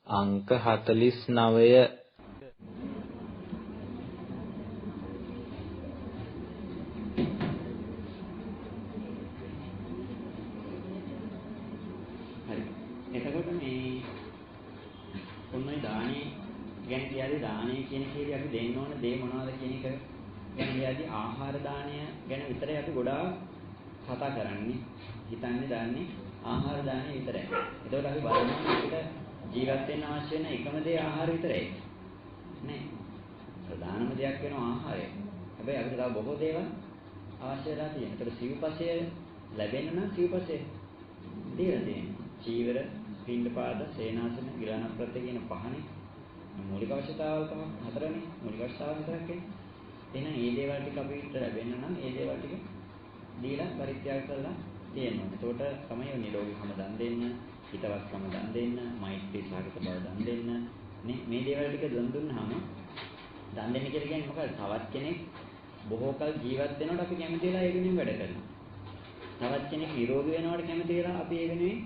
අංක 49 එතකොට මේ කොන්නේ දානේ ගැන කියලාදී දානේ කියන කේදී අපි දෙන්න ඕන දේ මොනවද කියන එක ගැන කියලාදී ආහාර දානය ගැන විතරයි අපි ගොඩාක් කතා කරන්නේ. හිතන්නේ දාන්නේ ආහාර දානය විතරයි. එතකොට අපි බලනවා අපිට ජීවත් වෙන්න අවශ්‍ය වෙන එකම දේ ආහාර විතරයි. නේ? ප්‍රධානම දෙයක් වෙනවා ආහාරය. හැබැයි අපිට තව බොහෝ දේවල් අවශ්‍ය වෙලා තියෙනවා. ඒතර සිව්පසය ලැබෙන්න නම් සිව්පසය දීලා තියෙනවා. චීවර, පිණ්ඩපාත, සේනාසන, ගිලන ප්‍රත්‍ය කියන පහනේ මූලික අවශ්‍යතාවල් තමයි හතරනේ. මූලික අවශ්‍යතාවල් හතරක් එන්නේ. එහෙනම් මේ දේවල් ටික අපිට ලැබෙන්න නම් මේ දේවල් ටික දීලා පරිත්‍යාග කරලා තියෙනවා. එතකොට තමයි නිරෝගීකම දන් දෙන්න, හිතවත්කම දන් දෙන්න, මෛත්‍රී සාගත බව දන් දෙන්න. මේ දේවල් ටික දන් දුන්නාම දන් දෙන්න කියලා කියන්නේ මොකද? තවත් කෙනෙක් බොහෝ කල ජීවත් වෙනකොට අපි කැමති වෙලා ඒ වෙනුවෙන් වැඩ කරනවා. තවත් කෙනෙක් නිරෝගී වෙනවට කැමති වෙලා අපි ඒ වෙනුවෙන්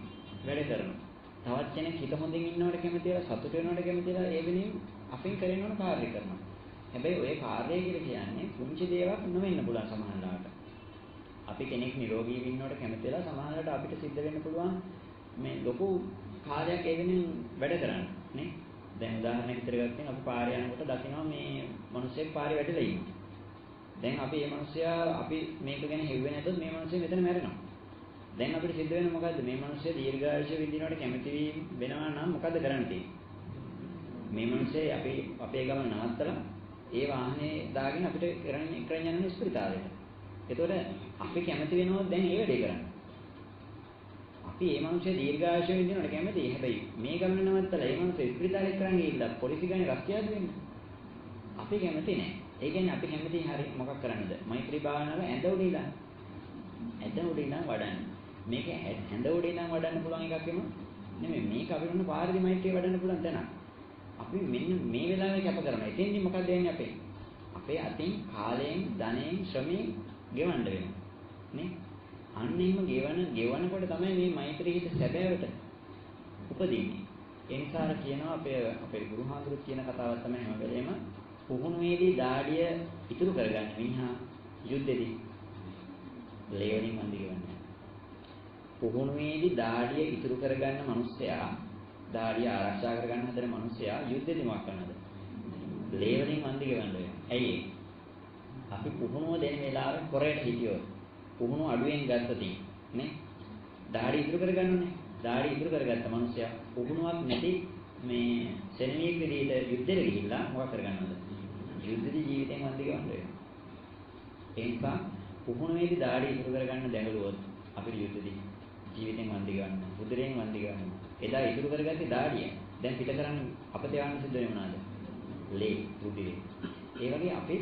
වැඩ කරනවා. තවත් කෙනෙක් හිත හොඳින් ඉන්නවට කැමති වෙලා සතුට වෙනවට කැමති වෙලා ඒ වෙනුවෙන් අපින් කරගෙන යන කාර්ය කරනවා. හැබැයි ওই කාර්යය කියලා කියන්නේ පුංචි දේවල් නොවෙන්න පුළුවන් සමහරවිට. අපි කෙනෙක් නිරෝගී වෙන්නවට කැමති වෙලා සමහරවිට අපිට සිද්ධ වෙන්න පුළුවන් මේ ලොකු කාර්යයක් ඒ වෙනුවෙන් වැඩ කරන්න නේ. දැන් උදාහරණයක් විතර ගත්තොත් අපි පාරේ යනකොට දකිනවා මේ මිනිස්සෙක් පාරේ වැටිලා ඉන්නවා. දැන් අපි මේ මිනිස්සයා අපි මේක ගැන හෙව්වේ නැතොත් මේ මිනිස්සයා මෙතන මැරෙනවා. දැන් අපිට සිද්ධ වෙන මොකද්ද? මේ මිනිස්සයා දීර්ඝායුෂ විඳිනවට කැමති වෙනවා නම් මොකද්ද කරන්න තියෙන්නේ? මේ මිනිස්සේ අපේ ගමන නවත්තලා ඒ වාහනේ දාගෙන අපිට කරන් යන ස්පිරිතාලෙට. ඒතකොට අපි කැමති වෙනවද දැන් ඒ වැඩේ කරන්න? අපි මේ මිනිස්සේ දීර්ඝායුෂ විඳිනවට කැමතියි. හැබැයි මේ ගමන නවත්තලා මේ මිනිස්සේ ස්පිරිතාලෙට කරන් ගිහිල්ලා පොලිසිය ගානේ රස්තියාදු වෙන්න. අපි කැමති නෑ. ඒ කියන්නේ අපි කැමති හරි මොකක් කරන්නද? මෛත්‍රී භාවනාව ඇඳ උඩ ඉඳන්. ඇඳ උඩ ඉඳන් වඩන්න. මේක ඇඳ උඩ ඉඳන් වඩන්න පුළුවන් එකක් එම නෙමෙයි. මේක අපිට උන පාරදී මෛත්‍රිය වඩන්න පුළුවන් තැනක්. අපි මෙන්න මේ වෙලාවේ කැප කරනවා. එතෙන්දී මොකක්ද වෙන්නේ අපේ? අපේ අතින් කාලයෙන්, ධනයෙන්, ශ්‍රමයෙන් ගෙවන්න වෙනවා. නේ? අන්න එහෙම ගෙවනකොට තමයි මේ මෛත්‍රී හිත සැබෑවට උපදින්නේ. ඒ නිසා කියනවා අපේ ගුරුහාඳුරුත් කියන කතාවක් තමයි හැම වෙලේම පුහුණුවේදී දාඩිය ඉතුරු කරගන්න මිනිහා යුද්ධෙදී ලේවලින් වන්දි ගවන්නේ. පුහුණුවේදී දාඩිය ඉතුරු කරගන්න මිනිස්සයා දාඩිය ආරක්ෂා කරගන්න හදන මිනිස්සයා යුද්ධෙදී මොකක් කරනවද? ලේවලින් වන්දි ගවන්න වෙනවා. ඇයි ඒ? අපි පුහුණුව දෙන වෙලාවේ කොරේට හිටියොත් පුහුණුව අඩුවෙන් ගත්තතින් නේ දාඩිය ඉතුරු කරගන්නනේ. දාඩිය ඉතුරු කරගත්ත මිනිස්සයා පුහුණුවක් නැති මේ සෙනෙවියෙක් විදිහට යුද්ධෙට ගිහිල්ලා මොකක් කරගන්නවද? යුද්ධදී ජීවිතෙන් වන්දි ගවන්න වෙනවා. ඒ නිසා පුහුණුවේදී දාඩිය ඉතුරු කරගන්න දැඟලුවොත් අපිට යුද්ධදී ජීවිතෙන් වන්දි ගන්න, උදරයෙන් වන්දි ගන්න. එදා ඉතුරු කරගත්තේ දාඩිය. දැන් පිට කරන්නේ අපතේ යන්න සිද්ධ වෙන්නේ මොනවාද? ලේ, රුධිරේ. ඒ වගේ අපි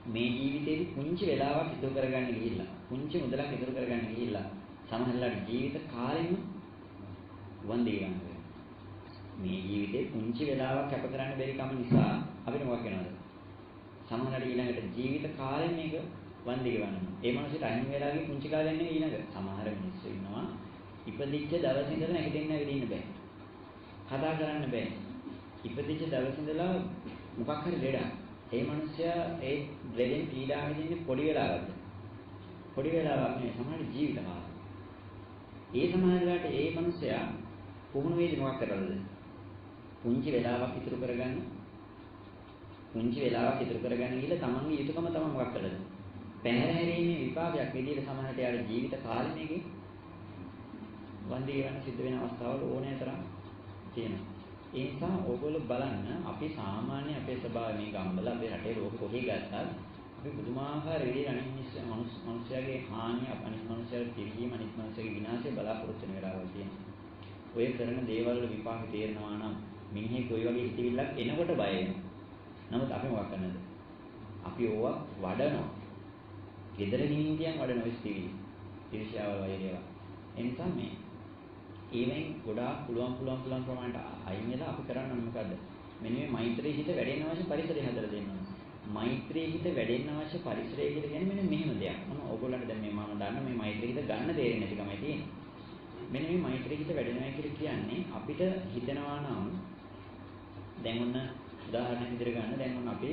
මේ ජීවිතේදී පුංචි වෙලාවක් ඉතුරු කරගන්න ගිහිල්ලා, පුංචි මුදලක් ඉතුරු කරගන්න ගිහිල්ලා සමහරවිට ජීවිත කාලෙම වන්දි ගන්නවා. මේ ජීවිතේ පුංචි වෙලාවක් කැප කරන්න බැරි කම නිසා අපිට මොකක් වෙනවද? සමහරවිට ඊළඟට ජීවිත කාලෙම මේක වන්දි ගවනවා. ඒ මනසට අහිමි වෙලාගේ පුංචි කාලෙන් නෙවෙයි ඊළඟ. සමහර මිනිස්සු ඉන්නවා ඉපදිච්ච දවසේ ඉඳලා නැගිටින්න වෙදින්න බෑ. කතා කරන්න බෑ. ඉපදිච්ච දවසේ ඉඳලා මොකක් හරි ලෙඩක්. ඒ මනුස්සයා ඒ ලෙඩෙන් පීඩා විඳින්නේ පොඩි වෙලාවක්ද? පොඩි වෙලාවක් නෙවෙයි සමහර ජීවිත කාලයක්. ඒ සමහරලාට ඒ මනුස්සයා පුහුණු වේදී මොකක් කරලාද? පුංචි වෙලාවක් ඉතුරු කරගන්න. පුංචි වෙලාවක් ඉතුරු කරගන්න ගිහලා තමන්ගේ යුතුයකම තමයි මොකක් කළද? පැහැරීමේ විපාකයක් විදිහට සමහරට යාගේ ජීවිත කාලෙමේදී වන්දි ගන්න සිද්ධ වෙන අවස්ථාවල ඕනෑ තරම් තියෙනවා. ඒ නිසා ඕගොල්ලෝ බලන්න අපි සාමාන්‍ය අපේ ස්වභාවය මේ ගම්වල අපේ රටේ ලෝක කොහේ ගත්තත් අපි පුදුමාකාර විදිහට අනිත් මිනිස්යාගේ හානිය අනිත් මිනිස්යාගේ පිරිහීම අනිත් මිනිස්යාගේ විනාශය බලාපොරොත්තු වෙන වෙලාවල් තියෙනවා. ඔය කරන දේවල් වල විපාක තේරෙනවා නම් මිනිහෙක් කොයි වගේ හිතවිල්ලක් එනකොට බය වෙනවා. නමුත් අපි මොකක් කරන්නද? අපි ඕවා වඩනවා. gedara ගිනින්දියන් වඩන ඔය ස්ථිතිය. ඊර්ෂ්‍යාව වෛරයව. එනිසා මේ ඒවෙන් ගොඩාක් පුළුවන් ප්‍රමාණයට අයින් වෙලා අපි කරන්නේ මොකද්ද? මෙන්න මේ මෛත්‍රී හිත වැඩෙන්න අවශ්‍ය පරිසරය හදලා දෙන්න ඕනේ. මෛත්‍රී හිත වැඩෙන්න අවශ්‍ය පරිසරය කියලා කියන්නේ මෙන්න මෙහෙම දෙයක්. මම ඕගොල්ලන්ට දැන් මම දන්න මේ මෛත්‍රී හිත ගන්න තේරෙන්නේ නැතිකමයි තියෙන්නේ. මෙන්න මේ මෛත්‍රී හිත වැඩෙනවා කියලා කියන්නේ අපිට හිතනවා නම් දැන් ඔන්න උදාහරණයක් විදිහට ගන්න. දැන් ඔන්න අපි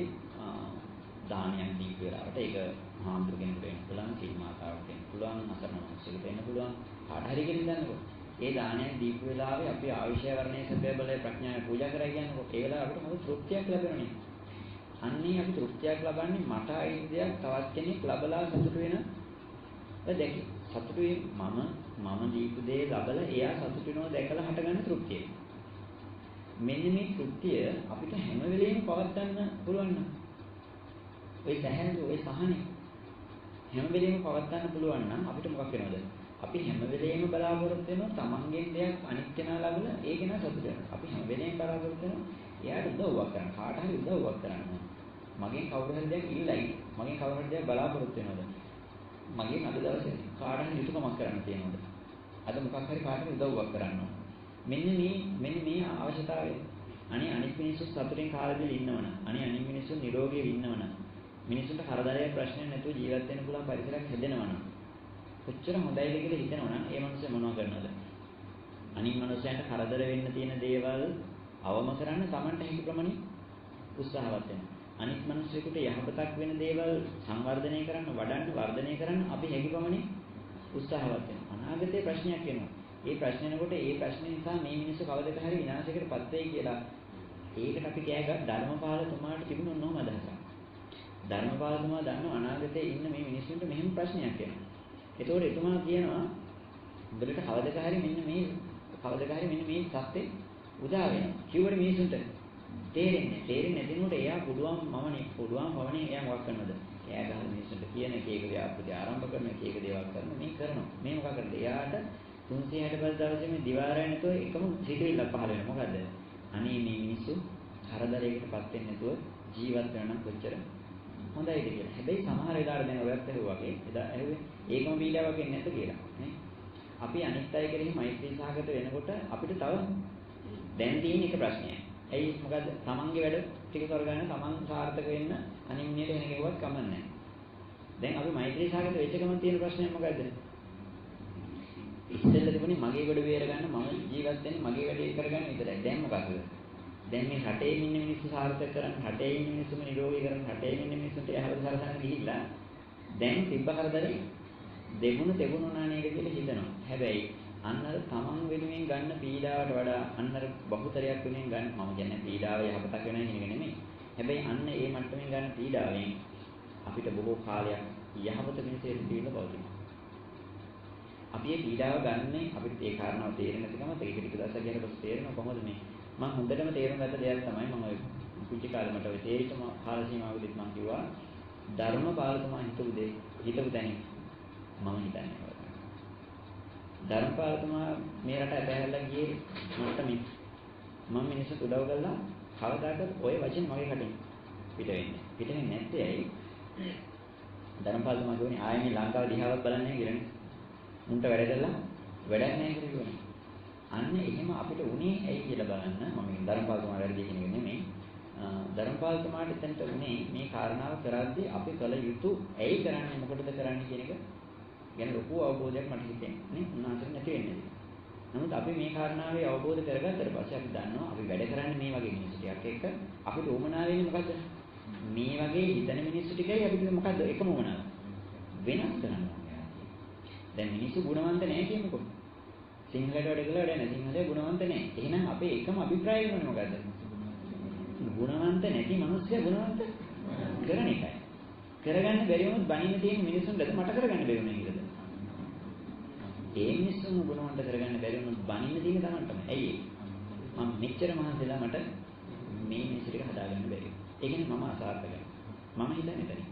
දානයක් දීපු වෙලාවට ඒක හාමුදුරු කෙනෙකුට වෙන්න පුළුවන්, සීල මාතාවට වෙන්න පුළුවන්, අසරණ මිනිස්සුන්ට වෙන්න පුළුවන්. කාට හරි කෙනෙක් දන්නකො. ඒ දානයක් දීපු වෙලාවේ අපි ආයුෂය වර්ණයේ සැපය බලය ප්‍රඥාව පූජා කරා කියනකො ඒ වෙලාව අපිට මොකද තෘප්තියක් ලැබෙන්නේ. අන්නේ අපි තෘප්තියක් ලබන්නේ මට අයිති දෙයක් තවත් කෙනෙක් ලබලා සතුට වෙන දැකි. සතුටුයි මම දීපු දේ ලබලා එයා සතුට වෙනවා දැකලා හටගන්න තෘප්තිය. මෙන්න මේ තෘප්තිය අපිට හැම වෙලෙම පවත්වන්න පුළුවන් නම් ඔය සැහැල්ලු ඔය සහනේ හැම වෙලෙම පවත්වන්න පුළුවන් නම් අපිට මොකක් වෙනවද? අපි හැම වෙලෙම බලාපොරොත්තු වෙනවා තමන්ගෙන් දෙයක් අනිත් කෙනා ළඟ ඒක නා සතුට වෙනවා. අපි හැම වෙලෙම බලාපොරොත්තු වෙනවා එයාට උදව්වක් කරන්න, කාට හරි උදව්වක් කරන්න. මගෙන් කවුරු හරි දෙයක් ඉල්ලයි. මගෙන් කවුරු හරි දෙයක් බලාපොරොත්තු වෙනවද? මගෙන් අද දවසේ කාට හරි යුතුයකමක් කරන්න තියෙනවද? අද මොකක් හරි කාට හරි උදව්වක් කරන්න ඕන. මෙන්න මේ අවශ්‍යතාවය. අනිත් මිනිස්සු සතුටින් කාලෙදි ඉන්නවනම්, අනිත් මිනිස්සු නිරෝගීව ඉන්නවනම්, මිනිස්සුන්ට කරදරයක් ප්‍රශ්නයක් නැතුව ජීවත් වෙන්න පුළුවන් පරිසරයක් හැදෙනවනම්, කොච්චර හොඳයිද කියලා හිතනවනම් ඒ මිනිස්සු මොනව කරනවද? අනිත් මිනිස්සුන්ට කරදර වෙන්න තියෙන දේවල් අවම කරන්න Tamanට හැකි ප්‍රමාණය උත්සාහවත් වෙනවා. අනිත් මිනිස්සුන්ට යහපතක් වෙන දේවල් සංවර්ධනය කරන්න, වඩන්න, වර්ධනය කරන්න අපි හැකි ප්‍රමාණය උත්සාහවත් වෙනවා. අනාගතයේ ප්‍රශ්නයක් එනවා. ඒ ප්‍රශ්න එනකොට ඒ ප්‍රශ්න නිසා මේ මිනිස්සු කවදද හරි විනාශයකටපත් වෙයි කියලා ඒකට අපි කෑගත් ධර්මපාලතුමාට තිබුණ නොම අදහසක්. ධර්මපාලතුමා දන්නවා අනාගතයේ ඉන්න මේ මිනිස්සුන්ට මෙහෙම ප්‍රශ්නයක් එනවා. ඒතකොට එතුමා කියනවා උඹලට කවදද හරි මෙන්න මේ සත්‍යෙ උදා වෙනවා. කිව්වට මිනිස්සුන්ට තේරෙන්නේ නැතිනොට එයා පුළුවන් පවණේ එයා මොකක් කරනවද? එයා ගහන මිනිස්සුන්ට කියන එක ව්‍යාපෘති ආරම්භ කරන එක දේවල් කරන මේ කරනවා. මේ මොකක් කරද? එයාට 365 දවසේ මේ දිවාරය නැතුව එකම සිතුවිල්ලක් පහළ වෙනවා. මොකද්ද? අනේ මේ මිනිස්සු හරදරයකටපත් වෙන්නේ නැතුව ජීවත් වෙනවා නම් කොච්චර හොඳයිද කියලා. හැබැයි සමහර වෙලාවට දැන් ඔයත් ඇහුවාගේ එදා ඇහුවේ ඒකම පීඩාවක් එන්නේ නැද්ද කියලා. නේ? අපි අනිත් අය කෙරෙහි මෛත්‍රී සහගත වෙනකොට අපිට තව දැන් තියෙන එක ප්‍රශ්නයක්. ඇයි මොකද්ද? තමන්ගේ වැඩ ටික කරගන්න තමන් සාර්ථක වෙන්න අනිමිනියට වෙන කෙනෙකුවත් කමන්නේ නැහැ. දැන් අපි මෛත්‍රී සහගත වෙච්ච ගමන් තියෙන ප්‍රශ්නය මොකද්ද? ඉස්සෙල්ල තිබුණේ මගේ ගොඩ බේර ගන්න මම ජීවත් වෙන්නේ මගේ වැඩේ කරගන්න විතරයි. දැන් මොකක්ද? දැන් මේ රටේ ඉන්න මිනිස්සු සාර්ථක කරන්න, රටේ ඉන්න මිනිස්සුම නිරෝගී කරන්න, රටේ ඉන්න මිනිස්සුන්ට යහපත සලසන්න ගිහිල්ලා දැන් තිබ්බ කරදරේ දෙගුණ නේද කියලා හිතනවා. හැබැයි අන්නර තමන් වෙනුවෙන් ගන්න පීඩාවට වඩා අන්නර බහුතරයක් වෙනුවෙන් ගන්න මම කියන්නේ පීඩාව යහපතක් වෙනවා කියන එක නෙමෙයි. හැබැයි අන්න ඒ මට්ටමින් ගන්න පීඩාවෙන් අපිට බොහෝ කාලයක් යහපත මිනිසෙ දීලා පවතිනවා. අපි මේ පීඩාව ගන්නේ අපිට ඒ කාරණාව තේරෙන්නේ නැතිකම ඒක ටික දවසක් ගියනකොට තේරෙනවා කොහොමද මේ මම හොඳටම තේරුම් ගත්ත දෙයක් තමයි මම ඔය කුංචි කාලේ මට ඔය තේරිච්ච කාල සීමාවකදීත් මම කිව්වා ධර්මපාලතුමා හිතපු තැනින් මම හිතන්නේ ධර්මපාලතුමා මේ රට ඇදහැරලා ගියේ මට මම මිනිස්සුන්ට උදව් කළා කවදාකවත් ඔය වචන මගේ කටින් පිට වෙන්නේ නැත්තේ ඇයි ධර්මපාලතුමා කියන්නේ ආයේ මේ ලංකාව දිහාවත් බලන්නේ නැහැ කියලානේ මුන්ට වැඩ කළා වැඩක් නැහැ කියලා කිව්වනේ. අන්න එහෙම අපිට උනේ ඇයි කියලා බලන්න මම ධර්මපාලතුමා වැඩි කියන එක නෙමෙයි. ධර්මපාලතුමාට එතනට උනේ මේ කාරණාව කරද්දී අපි කල යුතු ඇයි කරන්නේ මොකටද කරන්නේ කියන එක ගැන ලොකු අවබෝධයක් මට හිතෙන්නේ නේ. උන්වහන්සේට නැති වෙන්නේ. නමුත් අපි මේ කාරණාවේ අවබෝධ කරගත්තට පස්සේ අපි දන්නවා අපි වැඩ කරන්නේ මේ වගේ මිනිස්සු ටිකක් එක්ක අපිට උමනා වෙන්නේ මොකද්ද? මේ වගේ හිතන මිනිස්සු ටිකයි අපිට මොකද්ද එකම උමනාව? වෙනස් කරන්න. දැන් මිනිස්සු ගුණවන්ත නැහැ කියමුකෝ. සිංහලට වැඩ කළා වැඩ නැහැ. සිංහලේ ගුණවන්ත නැහැ. එහෙනම් අපේ එකම අභිප්‍රායය මොකද? ගුණවන්ත නැති මිනිස්සු ගුණවන්ත කරන එකයි. කරගන්න බැරි වුණොත් බණින්න තියෙන මිනිස්සුන්ට මට කරගන්න බැරි වුණා කියලාද? ඒ මිනිස්සුන් ගුණවන්ත කරගන්න බැරි වුණොත් බණින්න තියෙන තමන් තමයි. ඇයි ඒ? මම මෙච්චර මහන්සිලා මට මේ මිනිස්සු ටික හදාගන්න බැරි. ඒ කියන්නේ මම අසාර්ථකයි. මම හිතන්නේ එතන.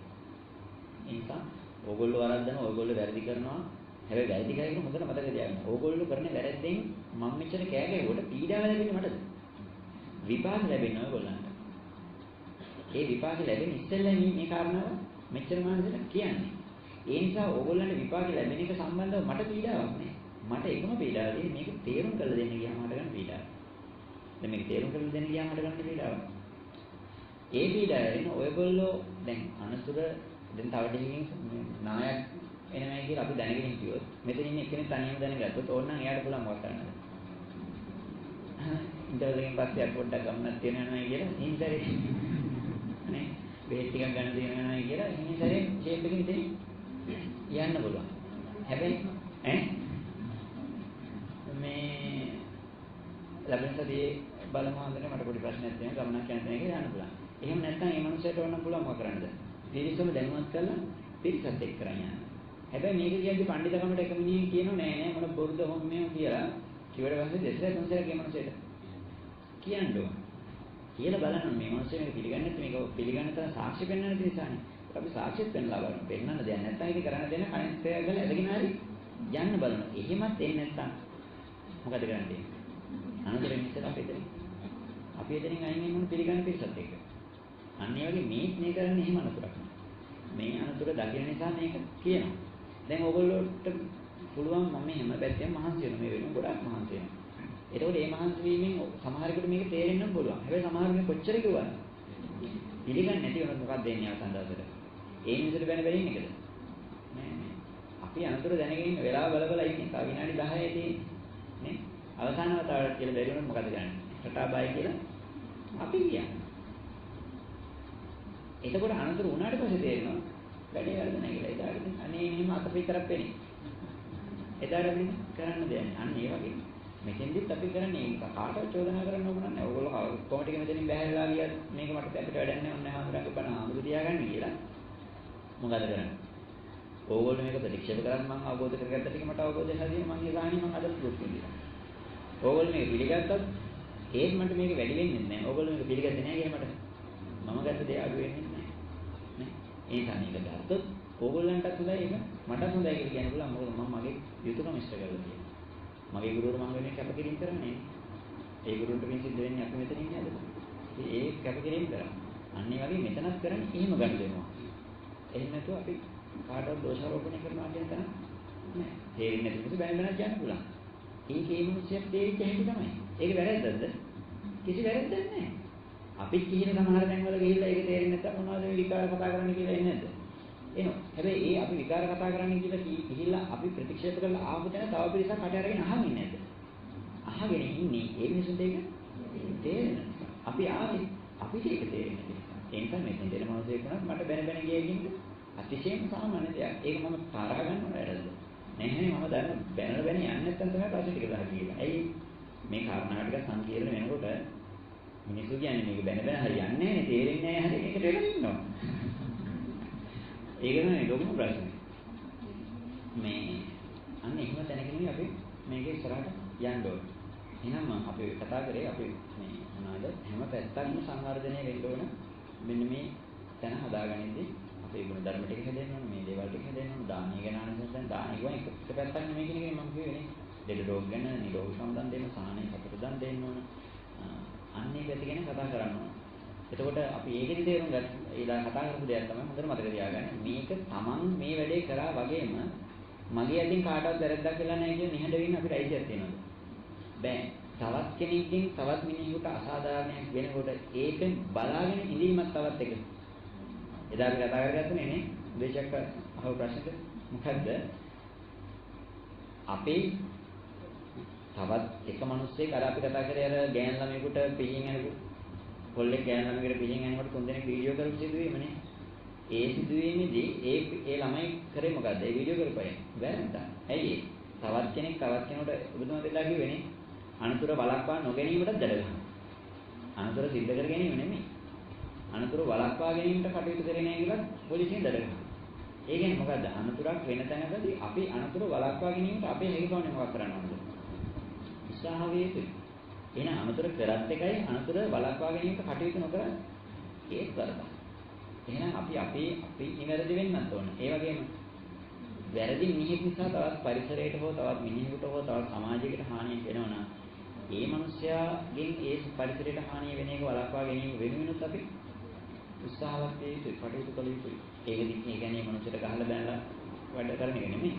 ඒ නිසා ඕගොල්ලෝ වරද්දන ඕගොල්ලෝ වැරදි කරනවා. හැබැයි වැරදි කරගෙන හොඳට මතක තියාගන්න. ඕගොල්ලෝ කරන වැරද්දෙන් මම මෙච්චර කෑ ගැහුවට පීඩාව ලැබෙන්නේ මටද? විපාක ලැබෙන්නේ ඔයගොල්ලන්ට. ඒ විපාක ලැබෙන්නේ ඉස්සෙල්ලා මේ කාරණාව මෙච්චර මානසික කියන්නේ. ඒ නිසා ඕගොල්ලන්ට විපාක ලැබෙන එක සම්බන්ධව මට පීඩාවක් නෑ. මට එකම පීඩාව තියෙන්නේ මේක තේරුම් කරලා දෙන්න ගියාම මට ගන්න පීඩාව. දැන් මේක තේරුම් කරලා දෙන්න ගියාම මට ගන්න පීඩාව. ඒ පීඩාවෙන් ඔයගොල්ලෝ දැන් අනතුර දැන් තව ටිකකින් නායක එනමයි කියලා අපි දැනගෙන හිටියොත් මෙතන ඉන්න එක්කෙනෙක් තනියම දැනගත්තොත් ඕනනම් එයාට පුළුවන් වක් කරන්නද? ඉන්ටර්වලකින් පස්සේ අපි පොඩ්ඩක් ගමනක් තියනවා කියලා හින්සරේ නේ බෙහෙත් ටිකක් ගන්න තියනවා කියලා හින්සරේ ෂේප් එකකින් ඉතින් යන්න පුළුවන්. හැබැයි මේ ලැබෙන සතියේ බලමු හඳුනේ මට පොඩි ප්‍රශ්නයක් තියෙනවා ගමනක් යන්න තියෙනවා කියලා යන්න පුළුවන්. එහෙම නැත්නම් මේ මනුස්සයට ඕනම් පුළුවන් මොකක් කරන්නද? පිරිසම දැනුවත් කරලා පිරිසත් එක්ක කරන් යන්න. හැබැයි මේක කියන්නේ පඬිතුකමට එක මිනිහෙක් කියනෝ නෑ නෑ මොන බොරුද හොම්මේ කියලා කිව්වට පස්සේ දෙසර තුන්සර කියන මනුස්සයට කියන්න ඕන. කියලා බලන්න මේ මනුස්සය මේක පිළිගන්නේ නැත්නම් මේක පිළිගන්න තරම් සාක්ෂි පෙන්වන්න තියෙනසානේ. අපි සාක්ෂිත් පෙන්වලා බලමු. පෙන්වන්න දෙයක් නැත්නම් ඒක කරන්න දෙන්න කණිත් ගල ඇදගෙන හරි යන්න බලන්න. එහෙමත් එන්නේ නැත්නම් මොකද කරන්නේ? අනතුරෙන් ඉස්සර අපි එතනින් අයින් වෙන්න පිළිගන්න පිරිසත් එක්ක. අන්න ඒ වගේ මේ කරන්නේ එහෙම අනතුරක් නෙවෙයි. මේ අනතුර දකින නිසා මේක කියනවා. දැන් ඕගොල්ලෝට පුළුවන් මම හැම පැත්තෙම මහන්සි වෙනවා මේ වෙනුවෙන් ගොඩක් මහන්සි වෙනවා. ඒකෝට මේ මහන්සි වීමෙන් සමහරකට මේක තේරෙන්නම පුළුවන්. හැබැයි සමහර මේ කොච්චර කිව්වද? පිළිගන්නේ නැති වුණොත් මොකක්ද වෙන්නේ අවසන් දවසට? ඒ මිනිසුන්ට බැන බැරි ඉන්නේකද? නෑ. අපි අනතුර දැනගෙන ඉන්න වෙලාව බල ඉන්නේ. තව විනාඩි 10 තියෙන්නේ. නේ? අවසාන වතාවට කියලා බැරි වුණොත් මොකද කරන්නේ? ටටා බයි කියලා අපි කියන්නේ. එතකොට අනතුරු වුණාට පස්සේ තේරෙනවා වැඩේ වැඩ නැහැ කියලා. ඒදාට අනේ මෙහෙම අත විතරක් වෙන්නේ. ඒදාට අපි කරන්න දෙයක් නැහැ. අන්න ඒ වගේ මෙතෙන්දිත් අපි කරන්නේ කාටවත් චෝදනා කරන්න ඕන නැහැ. ඕගොල්ලෝ කොහොමද මෙතනින් බැහැරලා ගියත් මේක මට අපිට වැඩක් නැහැ ඔන්න හාමුදුරන්ගේ බණ ආමුදු තියාගන්න කියලා. මොකද කරන්නේ? ඕගොල්ලෝ මේක ප්‍රතික්ෂේප කරත් මම අවබෝධ කරගත්ත ටික මට අවබෝධ හැදීම මම ඒ ගානේ මම අදත් දුක් විඳිනවා. ඕගොල්ලෝ මේක පිළිගත්තත් ඒත් මට මේක වැඩි වෙන්නේ නැහැ. ඕගොල්ලෝ මේක පිළිගත්තේ නැහැ කියලා මට මම ගත්ත දේ අඩු වෙන්නේ නැහැ. නේ? ඒ සමීක ගත්තොත් ඕගොල්ලන්ටත් හොඳයි ඒක මටත් හොඳයි කියලා කියන්න පුළුවන්. මොකද මම මගේ යුතුයකම ඉෂ්ට කරලා තියෙනවා. මගේ ගුරුවරු මම වෙන්නේ කැපකිරීම කරන්නේ. ඒ ගුරුවරුන්ට මේ සිද්ධ වෙන්නේ අපි මෙතන ඉන්නේ අද. ඉතින් ඒ කැපකිරීම කරා. අන්න ඒ වගේ මෙතනත් කරන්නේ එහෙම ගන්න දෙනවා. එහෙම නැතුව අපි කාටවත් දෝෂාරෝපණය කරනවා කියන තැන නෑ. තේරෙන්නේ නැති නිසා බැන බැන කියන්න පුළුවන්. ඒකේ මිනිස්සුත් දෙවිච්ච හැටි තමයි. ඒක වැරද්දක්ද? කිසි වැරද්දක් නෑ. අපි කියන සමහර තැන්වල ගිහිල්ලා ඒක තේරෙන්නේ නැත්නම් මොනවද මේ විකාර කතා කරන්නේ කියලා එන්නේ නැද්ද? එනවා. හැබැයි ඒ අපි විකාර කතා කරන්නේ කියලා ගිහිල්ලා අපි ප්‍රතික්ෂේප කරලා ආපු තැන තව පිරිසක් කට අරගෙන අහන් ඉන්නේ නැද්ද? අහගෙන ඉන්නේ ඒ මිනිසුන්ට ඒක තේරෙන්නේ නැහැ. අපි ආවේ අපිට ඒක තේරෙන්නේ නැහැ. ඒ නිසා මෙතෙන් දෙන මොනවද කියනත් මට බැන බැන ගියකින්ද අතිශයින් සාමාන්‍ය දෙයක්. ඒක මම තරහ ගන්නව වැඩද? නැහැ මම දන්න බැනලා බැන යන්නේ නැත්නම් තමයි ප්‍රශ්න ටික දාලා කියලා. ඇයි මේ කාරණා ටික සංකීර්ණ වෙනකොට මිනිස්සු කියන්නේ මේක බැන බැන හරියන්නේ නැහැ නේ තේරෙන්නේ නැහැ හරිය. ඒකට වෙලා ඉන්නවා. ඒක තමයි ලොකුම ප්‍රශ්නේ. මේ අන්න එහෙම තැනකින් අපි මේක ඉස්සරහට යන්න ඕනේ. එහෙනම් මම අපි කතා කරේ අපි මේ මොනවාද හැම පැත්තක්ම සංවර්ධනය වෙන්න ඕන. මෙන්න මේ තැන හදාගනිද්දී අපේ ගුණ ධර්ම ටික හැදෙන්න ඕන, මේ දේවල් ටික හැදෙන්න ඕන, දානීය ගැන අනුසස්යෙන් දානීය කියන එක පැත්තක් නෙමෙයි කියන එක මම කියුවේ නේ. දෙඩ රෝග ගැන නිරෝග සම්බන්ධ දෙන්න, සාහනේ සතුට දන් දෙන්න ඕන. අන්නේ පැති ගැන කතා කරන්න ඕන. එතකොට අපි ඒකෙදි තේරුම් ගන්න ඊළඟ කතා කරපු දෙයක් තමයි හොඳට මතක තියාගන්න. මේක තමන් මේ වැඩේ කරා වගේම මගේ අතින් කාටවත් වැරද්දක් වෙලා නැහැ කියන නිහඬ වෙන්න අපිට අයිතියක් තියෙනවද? බෑ. තවත් කෙනෙක්ගෙන් තවත් මිනිහෙකුට අසාධාරණයක් වෙනකොට ඒක බලාගෙන ඉඳීමක් තවත් එක. එදා අපි කතා කරගත්තනේ නේ. දේශක අහව ප්‍රශ්නෙට මොකද්ද? අපේ තවත් එක මිනිස්සෙක් අර අපි කතා කරේ අර ගෑන් ළමයෙකුට පිහින් යනකොට කොල්ලෙක් ගෑන් ළමයෙකුට පිහින් යනකොට තුන් දෙනෙක් වීඩියෝ කරපු සිදුවීමනේ. ඒ සිදුවීමේදී ඒ ළමයි කරේ මොකද්ද? ඒ වීඩියෝ කරපය. වැරද්දා. ඇයි ඒ? තවත් කෙනෙක් තවත් කෙනෙකුට ඔබතුමා දෙලා කිව්වනේ අනතුර වළක්වා නොගැනීමට දඩ ගන්න. අනතුර සිද්ධ කර ගැනීම නෙමෙයි. අනතුර වළක්වා ගැනීමට කටයුතු කරේ නැහැ කියලා පොලිසියෙන් දඩ ගන්න. ඒ කියන්නේ මොකද්ද? අනතුරක් වෙන තැනකදී අපි අනතුර වළක්වා ගැනීමට අපේ හැකියාවනේ මොකක් කරන්න ඕනද? උත්සාහ වේතුයි. එහෙනම් අනතුර කරත් එකයි අනතුර වළක්වා ගැනීමට කටයුතු නොකර ඒත් කරදා. එහෙනම් අපි නිවැරදි වෙන්නත් ඕන. ඒ වගේම වැරදි මිනිහෙක් නිසා තවත් පරිසරයට හෝ තවත් මිනිහෙකුට හෝ තවත් සමාජයකට හානියක් වෙනවා නම් ඒ මනුස්සයාගෙන් ඒ පරිසරයට හානිය වෙන එක වළක්වා ගැනීම වෙනුවෙනුත් අපි උත්සාහවත් වේ යුතුයි, කටයුතු කළ යුතුයි. ඒකදී ඒ කියන්නේ මනුස්සයට ගහලා බැනලා වැඩ කරන එක නෙමෙයි.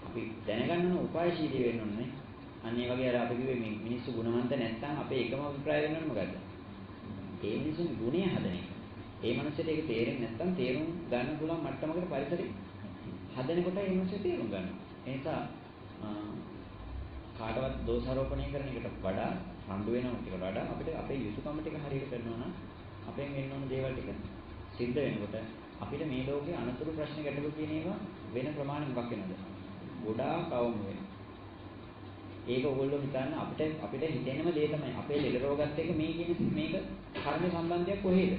අපි දැනගන්න ඕන උපායශීලී වෙන්න ඕනේ. අන්න ඒ වගේ අර අපි කිව්වේ මේ මිනිස්සු ගුණවන්ත නැත්නම් අපේ එකම අභිප්‍රාය වෙනවද මොකද්ද? ඒ මිනිස්සුගේ ගුණය හදන එක. ඒ මනුස්සයට ඒක තේරෙන්නේ නැත්නම් තේරුම් ගන්න පුළුවන් මට්ටමකට පරිසරය හදනකොට ඒ මනුස්සය තේරුම් ගන්නවා. ඒ නිසා කාටවත් දෝෂාරෝපණය කරන එකට වඩා රණ්ඩු වෙනවට වඩා අපිට අපේ යුතුයකම ටික හරියට කරනවා නම් අපෙන් වෙන්න ඕන දේවල් ටික සිද්ධ වෙනකොට අපිට මේ ලෝකේ අනතුරු ප්‍රශ්න ගැටලු කියන ඒවා වෙන ප්‍රමාණය මොකක් වෙනවද? ගොඩාක් අවම වෙනවා. ඒක ඔයගොල්ලෝ හිතන්න අපිට හිතෙනම දේ තමයි අපේ ලෙඩ රෝගات එක්ක මේක කර්ම සම්බන්ධයක් කොහේද?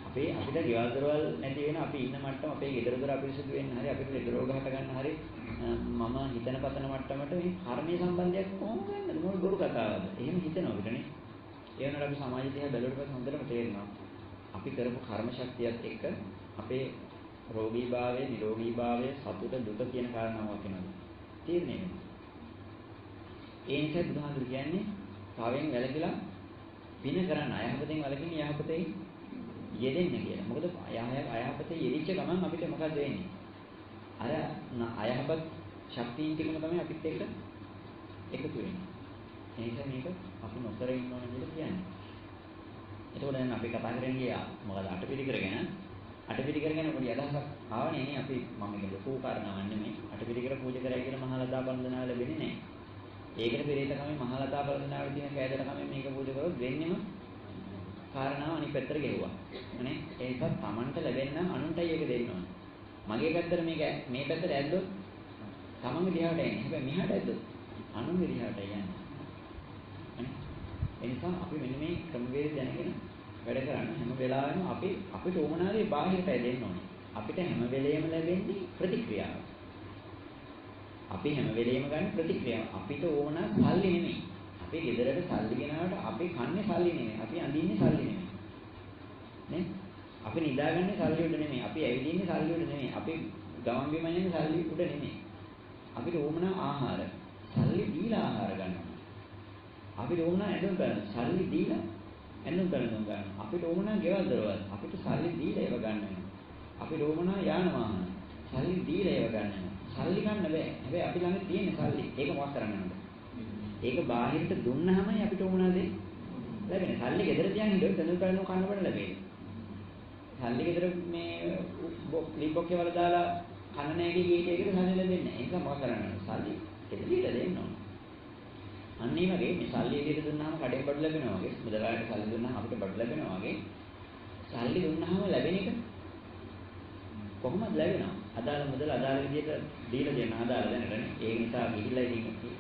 අපිට ගෙවල් දොරවල් නැති වෙන අපි ඉන්න මට්ටම අපේ ගෙදර දොර අපිරිසුදු වෙන්න හරි අපිට ලෙඩ රෝග හට ගන්න හරි මම හිතන පතන මට්ටමට මේ කර්මයේ සම්බන්ධයක් කොහොමද වෙන්නේ? මොන බොරු කතාවද? එහෙම හිතනවා අපිටනේ. ඒ වෙනකොට අපි සමාජ දිහා බැලුවට පස්සේ හොඳටම තේරෙනවා. අපි කරපු කර්ම ශක්තියත් එක්ක අපේ රෝගීභාවය, නිරෝගීභාවය, සතුට, දුක කියන කාරණාවක් වෙනවා. තේරෙන්නේ නැහැ. ඒ නිසා බුදුහාමුදුරු කියන්නේ පාවෙන් වැළකීලා පින කරන්න අයහපතෙන් වැළකීම යහපතේ යෙදෙන්න කියලා. මොකද අයහපතේ යෙදිච්ච ගමන් අපිට මොකද වෙන්නේ? අර අයහපත් ශක්තියින් ටිකම තමයි අපිත් එක්ක එකතු වෙන්නේ. ඒ නිසා මේක අපි නොකර ඉන්න ඕන කියලා කියන්නේ. එතකොට දැන් අපි කතා කරන්නේ මොකද අටපිරිකර ගැන පොඩි අදහසක් ආවනේ නේ අපි මම කියන ලොකු කාරණාවක් නෙමෙයි. අටපිරිකර පූජා කරයි කියලා මහලදා වන්දනාව ලැබෙන්නේ නැහැ. ඒකට පෙරේතකමේ මහලදා වන්දනාවේ තියෙන කෑදරකමේ මේක පූජා කරොත් වෙන්නේම කාරණාව අනිත් පැත්තට ගෙවුවා. නේ? ඒ නිසා Tamanට ලැබෙන්න අනුන්ටයි ඒක දෙන්න ඕනේ. මගේ පැත්තට මේ පැත්තට ඇද්දොත් Tamanගේ දිහාට එන්නේ. හැබැයි මෙහාට ඇද්දොත් අනුන්ගේ දිහාට යන්නේ. ඒ නිසා අපි මෙන්න මේ ක්‍රමවේද දැනගෙන වැඩ කරන්න හැම වෙලාවෙම අපිට උමනාවේ බාහිරටයි දෙන්න ඕනේ. අපිට හැම වෙලෙම ලැබෙන්නේ ප්‍රතික්‍රියාව. අපි හැම වෙලෙම ගන්න ප්‍රතික්‍රියාව. අපිට ඕන සල්ලි නෙමෙයි. අපි ගෙදරට සල්ලි ගෙනාවට අපි කන්නේ සල්ලි නෙමෙයි. අපි අඳින්නේ සල්ලි නෙමෙයි. නේ? අපි නිදාගන්නේ සල්ලි උඩ නෙමෙයි. අපි ඇවිදින්නේ සල්ලි උඩ නෙමෙයි. අපි ගමන් බිමන් යන්නේ සල්ලි උඩ නෙමෙයි. අපිට ඕන ආහාර සල්ලි දීලා ආහාර ගන්නවා. අපිට ඕන ඇඳුම් ගන්න සල්ලි දීලා ඇඳුම් ගන්න. අපිට ඕන ගෙවල් දොරවල් අපිට සල්ලි දීලා ඒව ගන්න වෙනවා. අපිට ඕන යාන වාහන සල්ලි දීලා ඒව ගන්න වෙනවා. සල්ලි ගන්න බෑ. හැබැයි අපි ළඟ තියෙන සල්ලි ඒක මොකක් කරන්නද? ඒක බාහිරට දුන්නාමයි අපිට ඕන දේ ලැබෙන්නේ. සල්ලි ගෙදර තියන් හිටියොත් ඇඳුම් ගන්න කන්න බඩ ලැබෙන්නේ. සල්ලි ගෙදර මේ ලිප්බොක්කේ වල දාලා කන්න නැහැ කියන එකට සල්ලි ලැබෙන්නේ නැහැ. ඒක මොකක් කරන්නද? සල්ලි එළියට දෙන්න ඕන. අන්න ඒ වගේ මේ සල්ලි එළියට දුන්නාම කඩෙන් බඩු ලැබෙනවා වගේ මුදලාට සල්ලි දුන්නාම අපිට බඩු ලැබෙනවා වගේ සල්ලි දුන්නාම ලැබෙන එක කොහොමද ලැබෙනවා? අදාළ මුදල අදාළ විදිහට දීලා දෙන්න අදාළ දැනටනේ. ඒ නිසා ගිහිල්ලා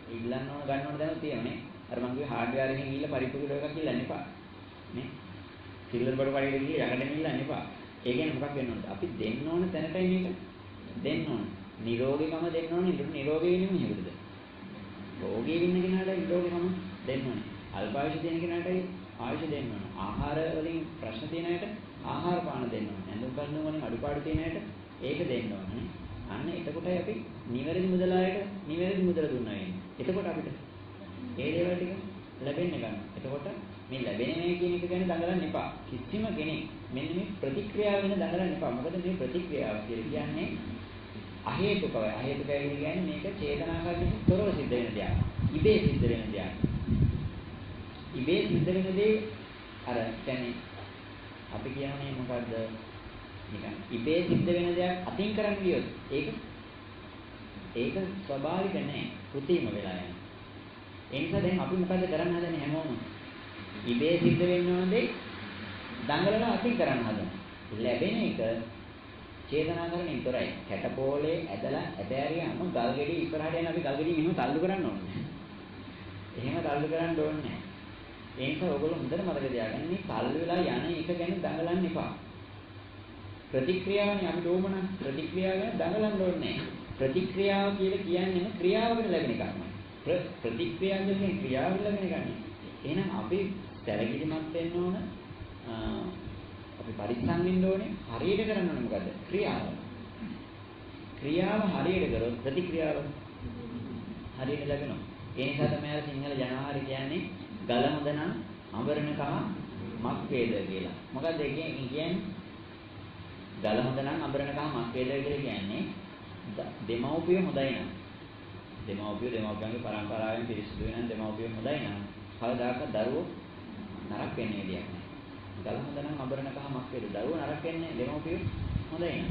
ඉල්ලන්න ඕන ගන්න ඕන දැනුත් තියෙනනේ. අර මං කිව්වේ හાર્ඩ්වෙයාර් එකෙන් ගිහිල්ලා පරිප්පු කිලෝ එකක් ඉල්ලන්න එපා. නේ? සිල්වර් බඩු කඩේට ගිහිල්ලා යකඩෙන් ඉල්ලන්න එපා. ඒ කියන්නේ මොකක් වෙන්න ඕනද? අපි දෙන්න ඕන තැනටයි මේක දෙන්න ඕන. නිරෝගීකම දෙන්න ඕනේ. නිරෝගී වෙන්නේ මොකද? රෝගී වෙන්න කෙනාට නිරෝගීකම දෙන්න ඕනේ. අල්පායුෂ දෙන කෙනාට ආයුෂ දෙන්න ඕනේ. ආහාර වලින් ප්‍රශ්න තියෙන අයට ආහාර පාන දෙන්න ඕනේ. ඇඳුම් කන්න වලින් අඩුපාඩු තියෙන අයට ඒක දෙන්න ඕනේ. අන්න එතකොටයි අපි නිවැරදි මුදලායට නිවැරදි මුදල දුන්නා වෙන්නේ. එතකොට අපිට ඒ දේවල් ටික ලැබෙන්න ගන්න. එතකොට මේ ලැබෙන්නේ කියන එක ගැන දඟලන්න එපා. කිසිම කෙනෙක් මෙන්න මේ ප්‍රතික්‍රියාව ගැන දඟලන්න එපා. මොකද මේ ප්‍රතික්‍රියාව කියන්නේ අහේතුකයි. අහේතුකයි කියන්නේ මේක චේතනාකාරයෙන් තොරව සිද්ධ වෙන දෙයක්. ඉබේ සිද්ධ වෙන දෙයක්. ඉබේ සිද්ධ වෙන දේ අර කියන්නේ අපි කියන්නේ මොකද්ද? නිකන් ඉබේ සිද්ධ වෙන දෙයක් අතින් කරන්න ගියොත් ඒක ස්වභාවික නැහැ. කෘතිම වෙලා යනවා. ඒ නිසා දැන් අපි මොකද කරන්න හදන්නේ හැමෝම? ඉබේ සිද්ධ වෙන්න ඕන දේ දඟලලා අතින් කරන්න හදනවා. ලැබෙන එක චේතනාකරණයෙන් තොරයි. කැටපෝලේ ඇදලා ඇදෑරියාම ගල් ගෙඩි ඉස්සරහට යන අපි ගල් ගෙඩි මෙහෙම තල්ලු කරන්න ඕනේ. එහෙම තල්ලු කරන්න ඕනේ නැහැ. ඒ නිසා ඔයගොල්ලෝ හොඳට මතක තියාගන්න මේ තල්ලු වෙලා යන එක ගැන දඟලන්න එපා. ප්‍රතික්‍රියාවනේ අපිට ඕමන ප්‍රතික්‍රියාව ගැන දඟලන්න ඕනේ නැහැ. ප්‍රතික්‍රියාව කියලා කියන්නේම ක්‍රියාවකට ලැබෙන එකක් නෙවෙයි. ප්‍රතික්‍රියාව කියන්නේ ක්‍රියාවකට ලැබෙන එකක් නෙවෙයි. එහෙනම් අපි සැලකිලිමත් වෙන්න ඕන. අපි පරිස්සම් වෙන්න ඕනේ. හරියට කරන්න ඕනේ මොකද්ද? ක්‍රියාව. ක්‍රියාව හරියට කරොත් ප්‍රතික්‍රියාව හරියට ලැබෙනවා. ඒ නිසා තමයි අර සිංහල ජනවාරි කියන්නේ ගල හොඳ නම් අඹරන කහ මක් වේද කියලා. මොකද්ද ඒ කියන්නේ? ගල හොඳ නම් අඹරන කහ මක් වේද කියලා කියන්නේ දෙමව්පිය හොඳයි නම් දෙමව්පියන්ගේ පරම්පරාවෙන් පිරිසිදු වෙන දෙමව්පිය හොඳයි නම් කවදාකවත් දරුවෝ නරක වෙන්නේ දෙයක් නෑ. ගල හොඳ නම් අඹරන කහ මක් වේද? දරුවෝ නරක වෙන්නේ දෙමව්පිය හොඳයි නම්.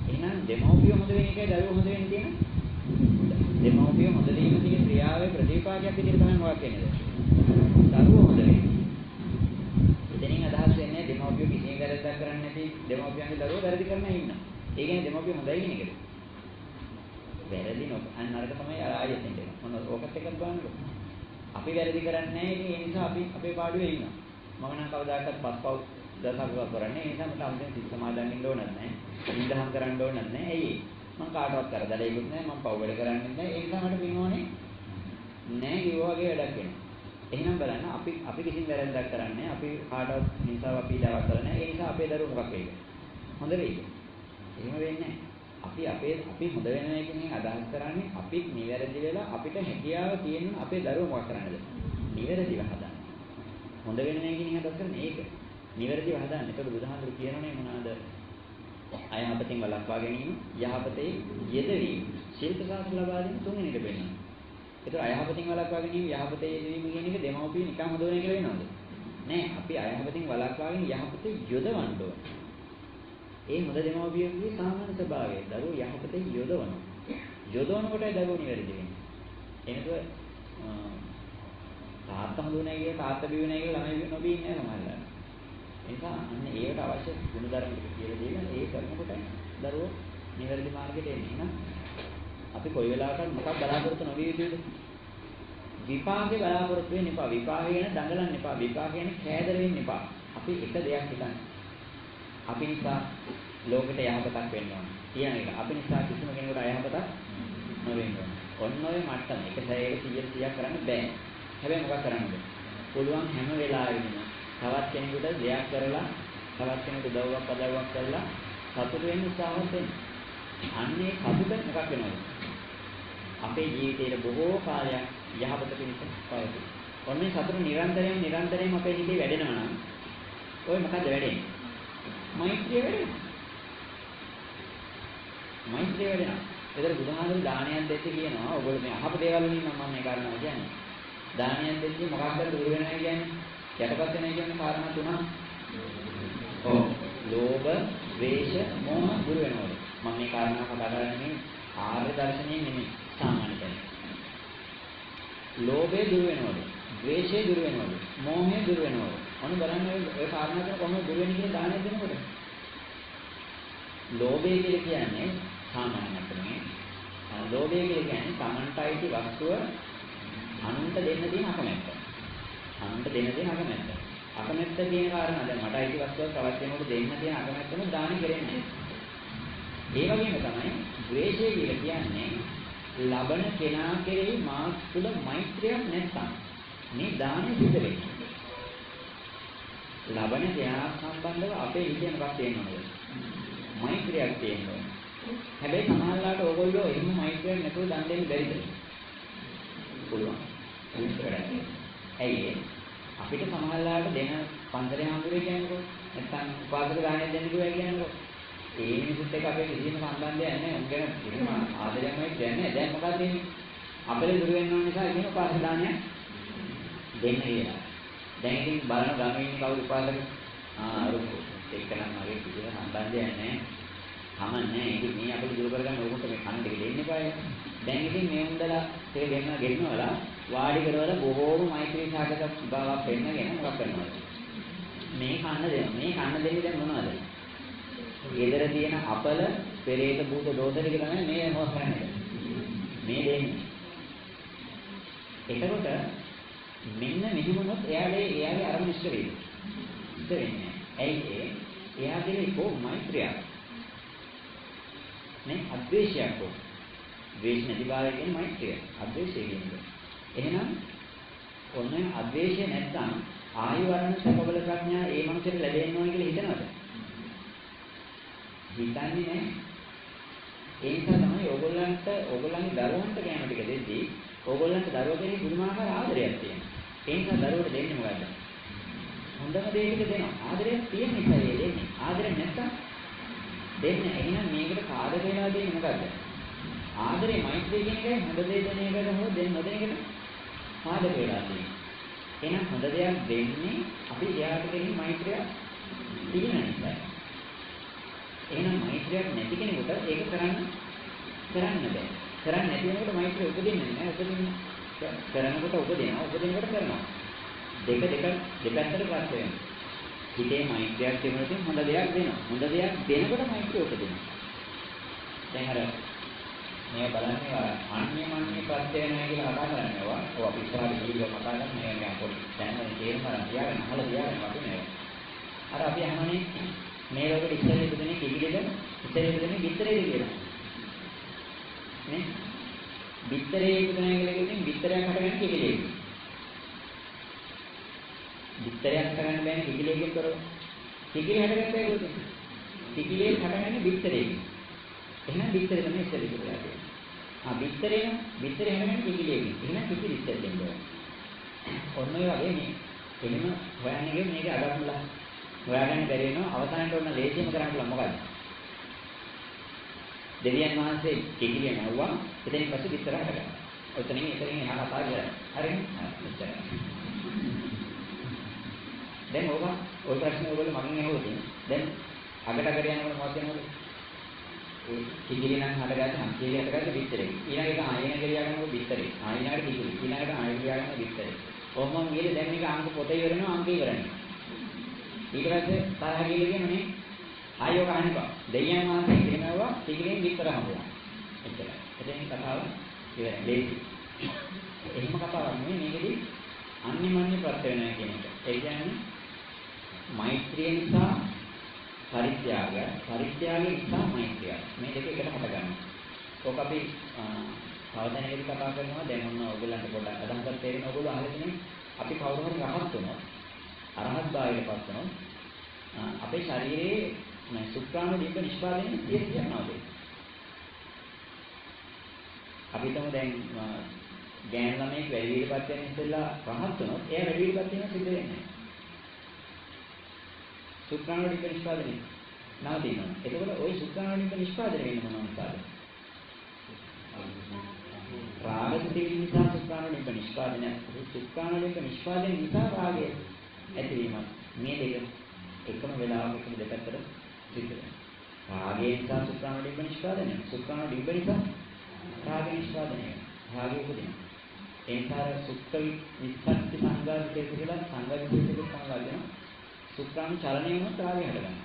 එහෙනම් දෙමව්පිය හොඳ වෙන එකයි දරුවෝ හොඳ වෙන්න තියෙන දෙමව්පිය හොඳ වීම කියන ක්‍රියාවේ ප්‍රතිපාදයක් විදිහට තමයි මොකක් කියන්නේ. දරුවෝ හොඳ වෙන්නේ. එතනින් අදහස් වෙන්නේ දෙමව්පිය කිසිම වැරද්දක් කරන්නේ නැති දෙමව්පියන්ගේ දරුවෝ වැරදි කරන ඉන්නවා. ඒ කියන්නේ දෙමව්පිය හොඳයි කියන එකද? වැරදි නොක අන්න අරක තමයි ආයෙත් එන්නේ. මොන ඕකත් එකක් බලන්නකො. අපි වැරදි කරන්නේ නැහැ. ඉතින් ඒ නිසා අපි අපේ පාඩුවේ ඉන්නවා. මම නම් කවදාකවත් පස්පව් දසකව කරන්නේ. ඒ නිසා මට අමුතෙන් සිත සමාදන් වෙන්න ඕනත් නැහැ. ඉඳහම් කරන්න ඕනත් නැහැ. ඇයි ඒ? මම කාටවත් කරදරයක්වත් නැහැ. මම පව් වැඩ කරන්නේ නැහැ. ඒ නිසා මට පිනෝනේ නැහැ කිව්වා වගේ වැඩක් වෙනවා. එහෙනම් බලන්න අපි කිසිම වැරද්දක් කරන්නේ අපි කාටවත් නිසාව අපි දාවක් කරන්නේ නැහැ. ඒ නිසා අපේ දරුවෝ මොකක් වෙයිද? හොඳ වෙයිද? එහෙම වෙන්නේ නැහැ. අපි හොඳ වෙන එකකින් අදහස් කරන්නේ අපි නිවැරදි වෙලා අපිට හැකියාව තියෙන අපේ දරුවෝ මොකක් කරන්නද? නිවැරදිව හදන්න. හොඳ වෙන එකකින් අදහස් කරන්නේ ඒක. නිවැරදිව හදන්න. ඒකට බුදුහාමුදුරු කියනෝනේ මොනවාද? අයහපතෙන් වළක්වා ගැනීම, යහපතේ යෙදවීම, ශිල්ප සාස්ත්‍ර ලබා දෙන තුන්වෙනි එක වෙනවා. ඒතර අයහපතෙන් වළක්වා ගැනීම, යහපතේ යෙදවීම කියන එක දෙමව්පිය නිකන් හොද වෙන කියලා වෙනවද? නෑ. අපි අයහපතෙන් වළක්වාගෙන යහපතේ යොදවන්න ඕන. ඒ හොඳ දෙමව්පියගේ සාමාන්‍ය ස්වභාවය. දරුවෝ යහපතේ යොදවනවා. යොදවනකොටයි දරුවෝ නිවැරදි වෙන්නේ. එනකොට තාත්තා හොඳ නැහැ කියලා තාත්තා බිව්වේ නැහැ කියලා ළමයි නොබී ඉන්නේ නැහැ සමහරවල්. ඒ නිසා අන්න ඒකට අවශ්‍ය ගුණධර්ම ටික කියලා දීලා ඒ කරනකොට දරුවෝ නිවැරදි මාර්ගයට එන්නේ. එහෙනම් අපි කොයි වෙලාවකත් මොකක් බලාපොරොත්තු නොවිය යුතුද? විපාකේ බලාපොරොත්තු වෙන්න එපා. විපාකේ ගැන දඟලන්න එපා. විපාකේ ගැන කෑදර වෙන්න එපා. අපි එක දෙයක් හිතන්න. අපි නිසා ලෝකෙට යහපතක් වෙන්න ඕන. කියන එක. අපි නිසා කිසිම කෙනෙකුට අයහපතක් නොවෙන්න ඕන. ඔන්න ඔය මට්ටම එක සැරේක 100ක් කරන්න බෑ. හැබැයි මොකක් කරන්නද? පුළුවන් හැම වෙලාවෙම තවත් කෙනෙකුට දෙයක් කරලා තවත් කෙනෙකුට උදව්වක් පදව්වක් කරලා සතුට වෙන්න උත්සාහවත් වෙන්න. අන්නේ සතුට මොකක් වෙනවද? අපේ ජීවිතයේ බොහෝ කාලයක් යහපත පිණිස පවතී. ඔන්නේ සතුට නිරන්තරයෙන් අපේ හිතේ වැඩෙනවා නම් ඔය මොකද වැඩෙන්නේ? මෛත්‍රිය වැඩෙනවා. මෛත්‍රිය වැඩෙනවා. ඒතර බුදුහාමුදුරු දානයක් දෙද්දී කියනවා ඔයගොල්ලෝ මේ අහපු දේවල් වලින් මම මේ කාරණා කියන්නේ. දානයක් දෙද්දී මොකක්ද දුර වෙනවා කියන්නේ? යටපත් වෙනවා කියන්නේ කාරණා තුනක්. ඔව්. ලෝභ, ද්වේෂ, මෝහ දුර වෙනවා. මම මේ කාරණා කතා කරන්නේ ආර්ය දර්ශනයෙන් නෙමෙයි සාමාන්‍ය කෙනෙක්. ලෝභය දුර වෙනවලු, ද්වේෂය දුර වෙනවලු, මෝහය දුර වෙනවලු. මොන බලන්න ඔය කාරණා තුන කොහොමද දුර වෙන්නේ කියලා දානයක් දෙනකොට. ලෝභය කියලා කියන්නේ සාමාන්‍ය මට්ටමේ. ලෝභය කියලා කියන්නේ Tamanට අයිති වස්තුව අනුන්ට දෙන්න තියෙන අකමැත්ත. අනුන්ට දෙන්න තියෙන අකමැත්ත. අකමැත්ත කියන කාරණා දැන් මට අයිති වස්තුවක් තවත් කෙනෙකුට දෙන්න තියෙන අකමැත්තම දාන කෙරෙන්නේ. ඒ වගේම තමයි ද්වේෂය කියලා කියන්නේ ලබන කෙනා කෙරෙහි මා තුළ මෛත්‍රියක් නැත්නම් මේ දානෙ සිද්ධ වෙන්නේ. ලබන කෙනා සම්බන්ධව අපේ හිතේ මොකක්ද තියෙනවද? මෛත්‍රියක් තියෙනවා. හැබැයි සමහරවිට ඕගොල්ලෝ එහෙම මෛත්‍රියක් නැතුව දන් දෙන්න බැරිද? පුළුවන්. ඇයි අපිට සමහරවිට දෙන පන්සලේ හාමුදුරුවෝ කියනකො නැත්නම් උපාසක දානයක් දෙන්න කිව්වා කියනකො ඒ මිනිස්සුත් එක්ක අපේ කිසිම සම්බන්ධයක් නැහැ. උන් ගැන කිසිම ආදරයක් නැහැ. දැන් මොකද වෙන්නේ? අපේ දුර වෙන නිසා කියන උපාසක දානයක් දෙන්න කියලා. දැන් ඉතින් බලන ගමේ ඉන්න කවුරු උපාසක අරුකෝ එක්කනම් මගේ කිසිම සම්බන්ධයක් නැහැ. කමන්නේ ඉතින් මේ අපිට දුර කරගන්න ඕකට මේ කන ටික දෙන්න එපායි. දැන් ඉතින් මේ උන්දලා ටික ගෙන්නවලා වාඩි කරවලා බොහෝම මෛත්‍රී සාගත බවක් පෙන්නගෙන මොකක් කරනවද? මේ කන්න දෙනවා. මේ කන්න දෙන්නේ දැන් මොනවද? ගෙදර තියෙන අපල, පෙරේත භූත දෝෂ ටික තමයි මේ මොකක් කරන්නේ. මේ දෙන්නේ. එතකොට මෙන්න මෙහිමුණොත් එයාගේ අරමුණ ඉෂ්ට වෙයි. ඉෂ්ට වෙන්නේ. ඇයි එයාගේ කො මෛත්‍රියක්. නේ අද්වේෂයක් කො. ද්වේෂ නැතිභාවය කියන්නේ මෛත්‍රිය. අද්වේෂය කියන්නේ. එහෙනම් ඔන්න අද්වේෂය නැත්නම් ආයු වර්ණ සකබල ප්‍රඥා ඒ මනුස්සයට ලැබෙන්න ඕන කියලා හිතනවද? හිතන්නේ නැහැ. ඒ නිසා තමයි ඕගොල්ලන්ගේ දරුවන්ට කැම ටික දෙද්දී ඕගොල්ලන්ට දරුවෝ කෙනෙක් පුදුමාකාර ආදරයක් තියෙනවා. ඒ නිසා දරුවෝට දෙන්නේ මොකද්ද? හොඳම දේ ටික දෙනවා. ආදරයක් තියෙන නිසා ඒ දෙන්නේ. ආදරයක් නැත්තම් දෙන්නේ. එහෙනම් මේකට කාදර වෙලා දෙන්නේ මොකද්ද? ආදරේ මෛත්‍රිය කියන එකයි හොඳ දේ දෙන එකට හෝ දෙන්න නොදෙන එකට කාදර වෙලා තියෙන්නේ. එහෙනම් හොඳ දෙයක් දෙන්නේ අපි එයාට දෙන්නේ මෛත්‍රිය තියෙන නිසා. එහෙනම් මෛත්‍රියක් නැති කෙනෙකුට ඒක කරන්න බෑ. කරන්නේ නැති වෙනකොට මෛත්‍රිය උපදින්නේ නැහැ. උපදින්නේ කරනකොට උපදිනවා. උපදිනකොට කරනවා. දෙපැත්තට ප්‍රත්‍ය වෙනවා. හිතේ මෛත්‍රියක් තිබුණොත් හොඳ දෙයක් දෙනවා. හොඳ දෙයක් දෙනකොට මෛත්‍රිය උපදිනවා. දැන් අර මේ බලන්නේ අන්‍යමන්‍ය ප්‍රත්‍ය වෙනවා කියලා කතා කරනවා. ඔය අපි ඉස්සරහට ගිහිල්ලා කතා කරන්නේ මේ පොඩි දැනගෙන තේරුම් ගන්න තියාගෙන අහලා තියාගෙන වටිනවා. අර අපි අහන්නේ මේ ලෝකෙට ඉස්සෙල්ලා ඉපදෙන්නේ කිකිලෙද ඉස්සෙල්ලා ඉපදෙන්නේ බිත්තරේද කියලා. නේ? බිත්තරේ ඉපදෙනවා කියලා කියන්නේ බිත්තරයක් හටගන්න කිකිලෙක. බිත්තරයක් හටගන්න බෑනේ කිකිලෙකින් කරව. කිකිලෙ හටගන්න බෑ කොහොමද? කිකිලෙ හටගන්නේ බිත්තරේ. එහෙනම් බිත්තරේ තමයි ඉස්සෙල්ලා ඉපදෙන්නේ. බිත්තරේ හටගන්නේ කිකිලෙකින්. එහෙනම් කිකිලි ඉස්සෙල්ලා දෙන්නේ. ඔන්න ඔය වගේ මේ එහෙම හොයන්නේ මේක අගම්ලා හොයාගන්න බැරි වෙනවා. අවසානයේ ඔන්න ලේසියම කරන්න පුළුවන් මොකද්ද? දෙවියන් වහන්සේ කිකිලිය නැවුවා. එතනින් පස්සේ විතර හදගන්න. ඔතනින් එතනින් එහා කතා කරලා. හරිනේ? දැන් ඔය ප්‍රශ්නේ ඔයගොල්ලෝ මගෙන් අහුවොත් දැන් අගට යනකොට මොකක්ද වෙනවද? ඒ කිකිලිය නම් හදගත්තා. කිකිලිය හදගත්ත විතරේ. ඊළඟ එක ආයෙන ගෙලියා ගන්නකොට විතරේ. ආයෙනකට කිකිලි. ඊළඟට ආයෙ ගෙලියා ගන්න විතරේ. කොහොමද ගියේ දැන් මේක අංක පොතේ ඉවරනවා අංක ඉවරන්නේ. ඊට පස්සේ තරහ ගිහලා කියනනේ ආයෝ කහන්නපා. දෙයියන් වහන්සේ කියනවා කිකිලියෙන් විතර හම්බුනා. එච්චරයි. එතෙන් කතාව ඉවරයි. ලේසි. එහෙම කතාවක් නෙමෙයි මේකෙදි අන්‍යමන්‍ය ප්‍රත්‍ය වෙනවා කියන එක. ඒ කියන්නේ මෛත්‍රිය නිසා පරිත්‍යාගය, පරිත්‍යාගය නිසා මෛත්‍රිය. මේ දෙක එකට හට ගන්නවා. ඕක අපි අවදානයේදී කතා කරනවා. දැන් ඔන්න ඔයගොල්ලන්ට පොඩ්ඩක් අදහසක් තේරෙන ඔයගොල්ලෝ අහලා තියෙන්නේ අපි කවුරු හරි රහත් වුණොත් අරහත් භාවයට පත් වුණොත් අපේ ශරීරයේ මේ සුක්‍රාණු දීප නිෂ්පාදනය කියනවාද? අපි හිතමු දැන් ගෑනු ළමයෙක් වැඩි විදිහට වෙන ඉස්සෙල්ලා රහත් වුණොත් එයා වැඩි විදිහට වෙන සිද්ධ වෙන්නේ නැහැ. සුක්‍රාණු දීප නිෂ්පාදනය නවතිනවා. එතකොට ওই සුක්‍රාණු දීප නිෂ්පාදනය වෙන්නේ මොනවා නිසාද? රාගසිතින් නිසා සුක්‍රාණු දීප නිෂ්පාදනය. සුක්‍රාණු දීප නිෂ්පාදනය නිසා රාගය ඇතිවීම. මේ දෙක එකම වෙලාවක එකම දෙපැත්තට සිද්ධ වෙනවා. රාගය නිසා සුක්‍රාණු දීප නිෂ්පාදනය. සුක්‍රාණු දීප නිසා රාග නිෂ්පාදනය. රාගය උපදිනවා. ඒ නිසා සුක්ඛ විස්සති සංඝාදිතේ කියලා සංඝාදිතේ සංඝාදින සුක්‍රාණු චලනය වුණොත් රාගය හටගන්නවා.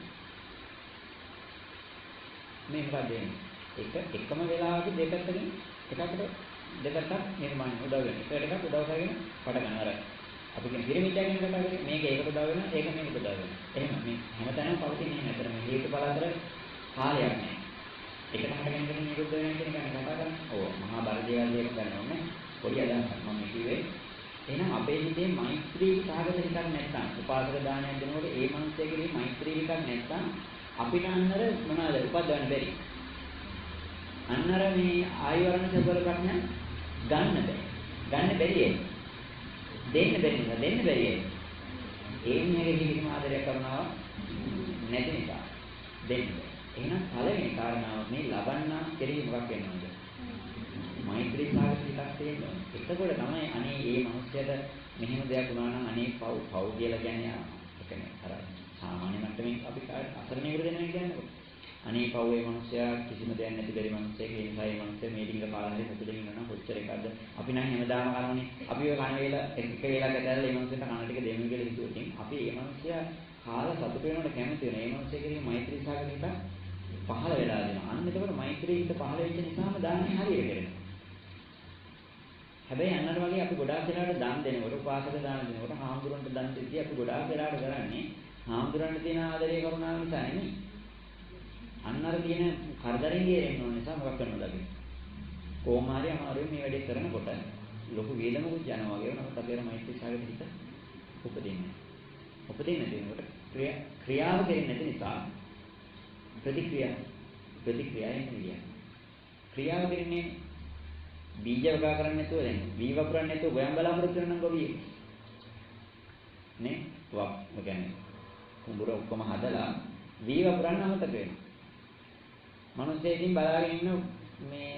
මේ මොකද එකම වෙලාවක දෙපැත්තකින් එකකට දෙපැත්තක් නිර්මාණය උදව් වෙනවා. ඒකට උදව් කරගෙන පට ගන්න අර අපි කියන පිරමිඩයක් ගැන කතා කරන්නේ මේක ඒකට උදව් වෙනවා ඒක මේකට උදව් වෙනවා. එහෙම මේ හැමතැනම පවතින්නේ නැහැ. අතර මේ හේතුඵල අතර කාලයක් නැහැ. එකට හටගෙන නිරුද්ධ වෙනවා කියන එක කතා කරන්නේ. ඔව් මහා බල දේවල් දෙක ගන්නවන්නේ. පොඩි අදහසක් මම කිව්වේ. එහෙනම් අපේ හිතේ මෛත්‍රී සාගත හිතක් නැත්නම් උපාසක දානයක් දෙනකොට ඒ මනුස්සයෙකුගේ මෛත්‍රී හිතක් නැත්නම් අපිට අන්නර මොනවාද උපදවන්න බැරි. අන්නර මේ ආයවරණ සබල ප්‍රඥා ගන්න බැහැ. ගන්න බැරි ඒ. දෙන්න බැරි ඒ. ඒ මිනිහගේ කිසිම ආදරයක් කරනවා නැති නිසා දෙන්න බැහැ. එහෙනම් පළවෙනි කාරණාව මේ ලබන්නා කෙරෙහි මොකක් වෙනවද? මෛත්‍රී සාගත හිතක් තියෙනවා. එතකොට තමයි අනේ මේ මිනිස්යාට මෙහෙම දෙයක් වුණා නම් අනේ පව් කියලා කියන්නේ ඒ කියන්නේ අර සාමාන්‍ය මට්ටමින් අපි අසරණේකට දෙනවා කියන්නේ. අනේ පව් මේ මිනිස්යා කිසිම දෙයක් නැති බැරි මිනිස්සෙක් ඒ නිසා මේ මිනිස්යා මේ ටික කාලෙ මුතුලින් ඉන්නවා කොච්චර එකක්ද අපි නම් හැමදාම කරන්නේ අපි ඔය කන වේල එක වේලක් ඇදලා මේ මිනිස්සුන්ට කන ටික දෙමු කියලා හිතුවොත් අපි මේ මිනිස්යා කාලා සතුට වෙනවට කැමති වෙන මේ මිනිස්යා කෙරෙහි මෛත්‍රී සාගත හිතක් පහළ වෙලා දෙනවා. අන්න එතකොට මෛත්‍රී හිත පහළ වෙච්ච නිසාම දාන්නේ හරියට කරනවා. හැබැයි අන්නර වගේ අපි ගොඩාක් වෙලාවට දන් දෙනකොට උපාසක දාන දෙනකොට හාමුදුරන්ට දන් දෙද්දී අපි ගොඩාක් වෙලාවට කරන්නේ හාමුදුරන්ට තියෙන ආදරේ කරුණාව නිසා නෙමෙයි. අන්නර තියෙන කරදරෙන් ගේරෙන්න ඕන නිසා මොකක් කරනවද අපි? කොහොම හරි අමාරුවෙන් මේ වැඩේ කරනකොට ලොකු වේදමකුත් යනවා වගේ වෙනකොට අපේ මෛත්‍රී සාගත හිත උපදින්නේ. උපදින්න දෙනකොට ක්‍රියාව දෙන්නේ නැති නිසා ප්‍රතික්‍රියාවෙන් කියන්නේ. ක්‍රියාව දෙන්නේ බීජ වගා කරන්නේ නැතුව දැන් වී වපුරන්නේ නැතුව ගොයම් බලාපොරොත්තු වෙන නම් ගොවියෙක් නේ වක් කියන්නේ කුඹුර ඔක්කොම හදලා වී වපුරන්න අමතක වෙනවා. මිනිස්සෙකින් බලාගෙන ඉන්න මේ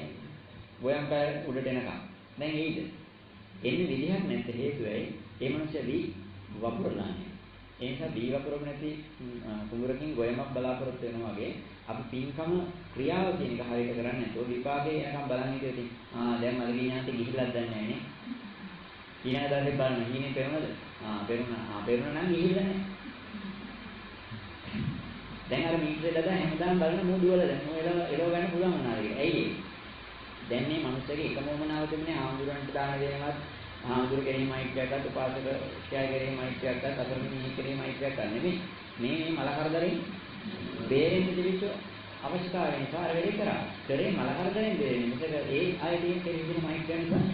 ගොයම් පය උඩට එනකම් දැන් එයිද එන්නේ විදිහක් නැත්te හේතුවයි ඒ මිනිස්සු වී වපුරලානේ ඒ නිසා දීවපරම නැති කුඹරකින් ගොයමක් බලාපොරොත්තු වෙනවා වගේ අපි පින්කම ක්‍රියාව කියන එක හරියට කරන්නේ නැතුව විපාකේ එනකම් බලන් හිටියොත් දැන් මලගේ ඥාති ගිහිල්ලක් දන්නේ නැහැ නේ. ඊළඟ දවසේ බලන්න හීනේ පෙරුණද? පෙරුණා නම් ගිහිල්ලා නැහැ. දැන් අර මීටරේ දාලා හැමදාම බලන මූඩු වල දැන් ඔය එලව ගන්න පුළුවන් වුණාද කියලා. ඇයි ඒ? දැන් මේ මනුස්සගේ එකම වමනාව තිබුණේ ආඳුරන්ට දාන දෙනවත් ආඳුර කෙරෙහි මෛත්‍රියක්වත් උපාසක ක්‍යා කෙරෙහි මෛත්‍රියක්වත් අතරමිනී කෙරෙහි මෛත්‍රියක් ගන්න නෙමෙයි. මේ මල කරදරෙන් බේරෙන්න තිබිච්ච අවශ්‍යතාවය නිසා අර වැඩේ කරා. කරේ මල කරදරෙන් බේරෙන්න. මොකද ඒ ආයතනයේ කෙරෙහි මෛත්‍රිය නිසා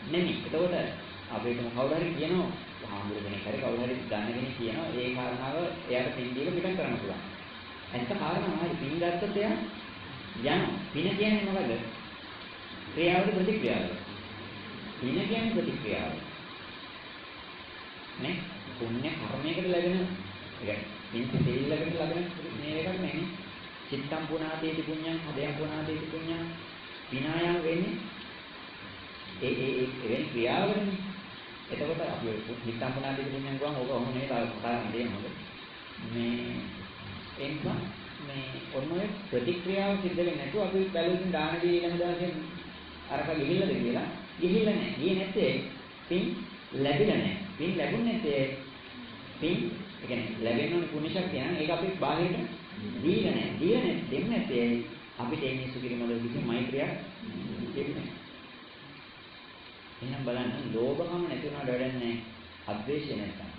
නෙමෙයි. එතකොට අපිට කවුරු හරි කියනවා ආඳුර කෙනෙක් හරි කවුරු හරි ගන්න කෙනෙක් කියනවා ඒ කාරණාව එයාට පින් දීලා පිටක් කරන්න පුළුවන්. ඇත්ත කාරණාවයි පින් ගත්තොත් එයා යනවා. පින කියන්නේ මොකද? ක්‍රියාවද ප්‍රතික්‍රියාවද? පින කියන්නේ ප්‍රතික්‍රියාව. නේ? පුණ්‍ය කර්මයකට ලැබෙන يعني පින් තෙල්ලකට ලැබෙන මේ එකක් නෙමෙයි. චිත්තම් පුණාතේති පුඤ්ඤං හදයන් පුණාතේති පුඤ්ඤං විනායම් වෙන්නේ ඒ ක්‍රියාවනේ. එතකොට අපි චිත්තම් පුණාතේති පුඤ්ඤං ගාම ඕක ඔහොම නේ කතාවක් දෙන්නේ. මේ එන්කම් මේ ඔන්නෝය ප්‍රතික්‍රියාව සිද්ධ වෙන්නේ නැතුව අපි බැලුවකින් දාන දී ඊළඟ දවසේ අරක ගිහිල්ලාද කියලා ගිහිල්ලා නැහැ. ගියේ නැත්තේ පින් ලැබිලා නැහැ. පින් ලැබුණේ නැත්තේ පින් ඒ කියන්නේ ලැබෙන්න ඕනේ පුණ්‍ය ශක්තිය නම් ඒක අපි බාහිරට දීලා නැහැ. දීලා නැහැ දෙන්නේ නැත්තේ අපිට එන්නේ සුකිරිමල කිසි මෛත්‍රියක් දෙන්නේ නැහැ. එහෙනම් බලන්න ලෝභකම නැති වුණාට වැඩක් නැහැ. අද්වේෂය නැත්තම්.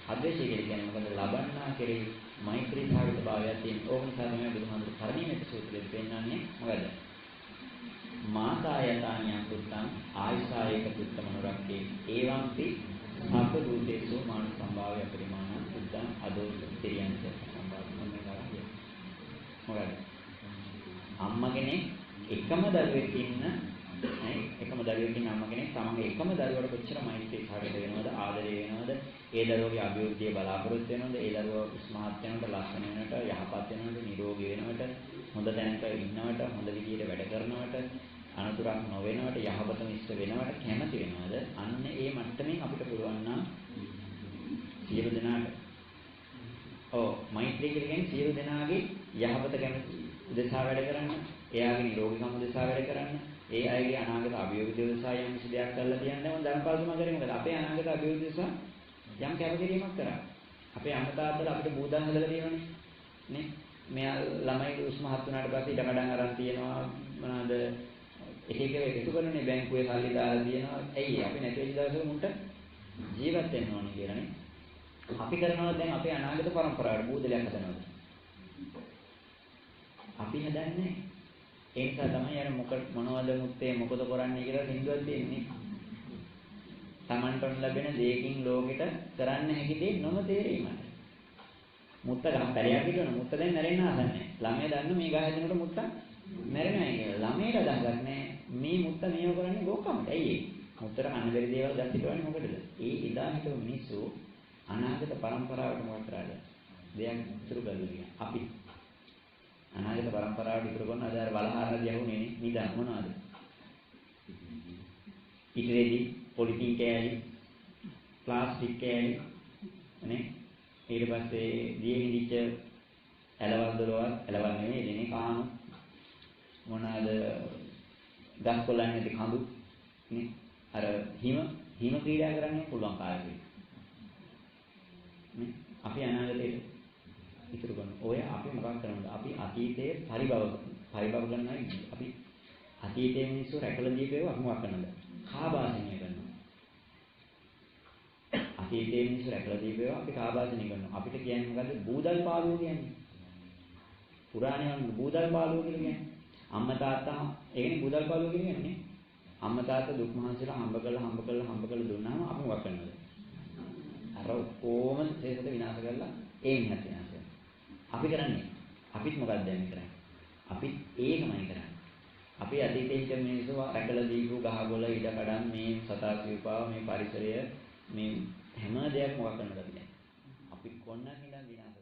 අද්වේෂය කියන්නේ මොකද? ලබන්නා කෙරෙහි මෛත්‍රී භාවිත භාවයක් තියෙන. ඕක නිසා තමයි බුදුහාමුදුරු කරණීයමෙත සූත්‍රයෙන් පෙන්නන්නේ මොකද? මාතායතානියං පුත්තං ආයසායක පුත්ත මනුරක්කේ ඒවම්පි සබ්බ භූතේසු මාන සම්භාවය පරිමාණ පුත්තං අදෝස තිරියන්ත සම්භාවය කරන්නේ. මොකද? අම්මා කෙනෙක් එකම දරුවෙක් ඉන්න එකම දරුවෙකින් අම්මා කෙනෙක් තමන්ගේ එකම දරුවට කොච්චර මෛත්‍රී භාවිත වෙනවද ආදරය වෙනවද ඒ දරුවගේ අභිවෘද්ධිය බලාපොරොත්තු වෙනවද ඒ දරුවා උස්මහත් වෙනවට ලස්සන වෙනවට යහපත් වෙනවට නිරෝගී වෙනවට හොඳ තැනක ඉන්නවට හොඳ විදියට වැඩ කරනවට අනතුරක් නොවෙනවට යහපතම ඉෂ්ට වෙනවට කැමති වෙනවද අන්න ඒ මට්ටමින් අපිට පුළුවන් නම් සියලු දෙනාට මෛත්‍රී කියන්නේ සියලු දෙනාගේ යහපත කැමති උදෙසා වැඩ කරන්න එයාගේ නිරෝගීකම උදෙසා වැඩ කරන්න ඒ අයගේ අනාගත අභියෝග උදෙසා යම් කිසි දෙයක් කරලා තියන්නේ මොන ධර්මපාලතුම කරේ මොකද අපේ අනාගත අභියෝග උදෙසා යම් කැපකිරීමක් කරා අපේ අම්මා තාත්තලා අපිට බූදන් හදලා තියෙනවනේ නේ මෙයා ළමයි උස්මහත් වුණාට පස්සේ ඉඩකඩම් අරන් තියනවා මොනවාද එක එක එකතු කරන්නේ බැංකුවේ සල්ලි දාලා තියෙනවා ඇයි අපි නැති වෙච්ච දවසක මුන්ට ජීවත් වෙන්න ඕනේ කියලානේ අපි කරනවා දැන් අපේ අනාගත පරම්පරාවට බූදලයක් හදනවද අපි හදන්නේ ඒ නිසා තමයි අර මොනවද මුත්තේ මොකද කරන්නේ කියලා සින්දුවක් තියෙන්නේ. Tamanton ලැබෙන දෙයකින් ලෝකෙට කරන්න හැකි දේ නොම තේරීමයි. මුත්ත ගහපැරියක් හිටවන මුත්ත දැන් මැරෙන්න හදන්නේ. ළමයා දන්න මේ ගහ හැදෙනකොට මුත්ත මැරෙනවා කියලා. ළමයට අදහසක් නැහැ. මේ මුත්ත මේව කරන්නේ ගෝකමට. ඇයි ඒ? මුත්තට කන්න බැරි දේවල් දැස් හිටවන්නේ මොකටද? ඒ එදා හිටව මිනිස්සු අනාගත පරම්පරාවට මොකක්ද කරන්නේ? දෙයක් ඉතුරු කරලා අපි අනාගත පරම්පරාවට ඉතුරු කරන අද අර වලහාරදී යහුනේ නේ නිදන් මොනවද? ඉතිරේදී පොලිතින් කෑලි, ප්ලාස්ටික් කෑලි නේ ඊට පස්සේ දියේ හිඳිච්ච ඇලවල් දොරවල් ඇලවල් නෙමෙයි එන්නේ කාණු මොනවාද ගස් කොළන් නැති කඳු නේ අර හිම ක්‍රීඩා කරන්න පුළුවන් කාලෙක නේ අපි අනාගතේ ඉතුරු කරන ඔය අපි මොකක් කරනවද අපි අතීතයේ පරිභව කරනවා අපි අතීතයේ මිනිස්සු රැකලා දීපේව අපි මොකක් කරනවද කාබාසනය කරනවා අතීතයේ මිනිස්සු රැකලා දීපේව අපි කාබාසනය කරනවා අපිට කියන්නේ මොකද්ද බූදල් පාළුව කියන්නේ පුරාණේ බූදල් පාළුව කියලා කියන්නේ අම්මා තාත්තා ඒකනේ බූදල් පාළුව කියන්නේ අම්මා තාත්තා දුක් මහන්සියලා හම්බ කරලා දුන්නාම අපි මොකක් කරනවද අර කොහොම තේසද විනාශ කරලා ඒ මිනිහත් විනාශ අපි කරන්නේ අපිත් මොකක්ද දැන් කරන්නේ අපි ඒකමයි කරන්නේ අපි අතීතයේ හිට මිනිස්සු රැකලා දීපු ගහගොළ ඉඩකඩම් මේ සතා සිව්පාව මේ පරිසරය මේ හැම දෙයක් මොකක් කරනවද අපි කොන්නක් ඉඳන් විනාශ